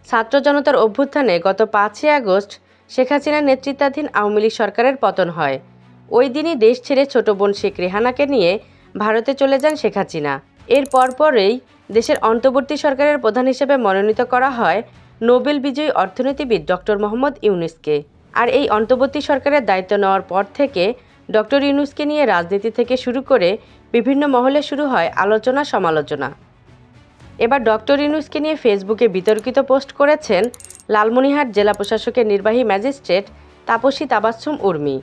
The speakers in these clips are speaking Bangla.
ছাত্র জনতার অভ্যুত্থানে গত 5ই আগস্ট শেখ হাসিনার নেতৃত্বাধীন আওয়ামী লীগ সরকারের পতন হয়। ওই দিনই দেশ ছেড়ে ছোট বোন শেখ রেহানাকে নিয়ে ভারতে চলে যান শেখ হাসিনা। এর পরপরই দেশের অন্তর্বর্তী সরকারের প্রধান হিসেবে মনোনীত করা হয় নোবেল বিজয়ী অর্থনীতিবিদ ডক্টর মোহাম্মদ ইউনূসকে। আর এই অন্তর্বর্তী সরকারের দায়িত্ব নেওয়ার পর থেকে ডক্টর ইউনূসকে নিয়ে রাজনীতি থেকে শুরু করে বিভিন্ন মহলে শুরু হয় আলোচনা সমালোচনা। এবার ডক্টর ইউনূসকে নিয়ে ফেসবুকে বিতর্কিত পোস্ট করেছেন লালমনিরহাট জেলা প্রশাসকের নির্বাহী ম্যাজিস্ট্রেট তাপসী তাবাসসুম উর্মি।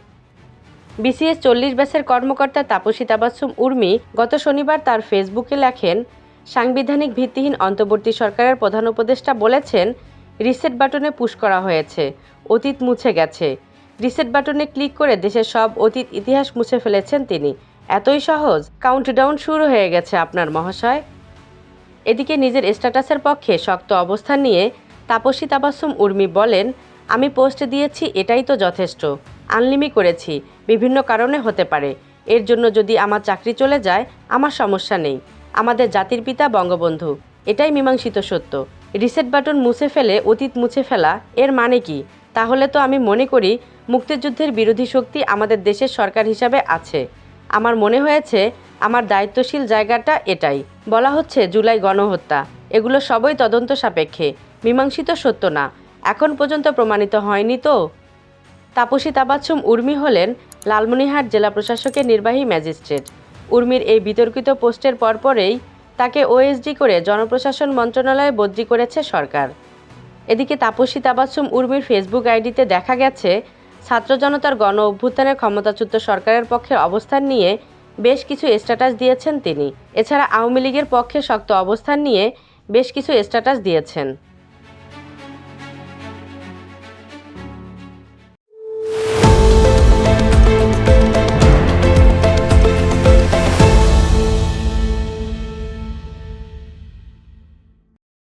বিসিএস 40 ব্যাচের কর্মকর্তা তাপসী তাবাসসুম উর্মি গত শনিবার তার ফেসবুকে লেখেন, সাংবিধানিক ভিত্তিহীন অন্তর্বর্তী সরকারের প্রধান উপদেষ্টা বলেছেন, রিসেট বাটনে পুশ করা হয়েছে, অতীত মুছে গেছে। রিসেট বাটনে ক্লিক করে দেশের সব অতীত ইতিহাস মুছে ফেলেছেন তিনি। এতই সহজ? কাউন্টডাউন শুরু হয়ে গেছে আপনার মহাশয়। এদিকে নিজের স্ট্যাটাসের পক্ষে শক্ত অবস্থান নিয়ে তাপসী তাবাসসুম উর্মি বলেন, আমি পোস্ট দিয়েছি, এটাই তো যথেষ্ট। আনলিমি করেছি, বিভিন্ন কারণে হতে পারে। এর জন্য যদি আমার চাকরি চলে যায়, আমার সমস্যা নেই। আমাদের জাতির পিতা বঙ্গবন্ধু, এটাই মীমাংসিত সত্য। রিসেট বাটন মুছে ফেলে অতীত মুছে ফেলা এর মানে কি? তাহলে তো আমি মনে করি মুক্তিযুদ্ধের বিরোধী শক্তি আমাদের দেশের সরকার হিসাবে আছে। আমার মনে হয়েছে আমার দায়িত্বশীল জায়গাটা এটাই। বলা হচ্ছে জুলাই গণহত্যা, এগুলো সবই তদন্ত সাপেক্ষে, মীমাংসিত সত্য না। এখন পর্যন্ত প্রমাণিত হয়নি তো। তাপসী তাবাসসুম উর্মি হলেন লালমনিরহাট জেলা প্রশাসকের নির্বাহী ম্যাজিস্ট্রেট। উর্মির এই বিতর্কিত পোস্টের পরপরেই তাকে ওএসডি করে জনপ্রশাসন মন্ত্রণালয়ে বদলি করেছে সরকার। এদিকে তাপসী তাবাসসুম উর্মির ফেসবুক আইডিতে দেখা গেছে, ছাত্র জনতার গণ অভ্যুত্থানের ক্ষমতাচ্যুত সরকারের পক্ষে অবস্থান নিয়ে বেশ কিছু স্ট্যাটাস দিয়েছেন তিনি। এছাড়া আওয়ামী লীগের পক্ষে শক্ত অবস্থান নিয়ে বেশ কিছু স্ট্যাটাস দিয়েছেন।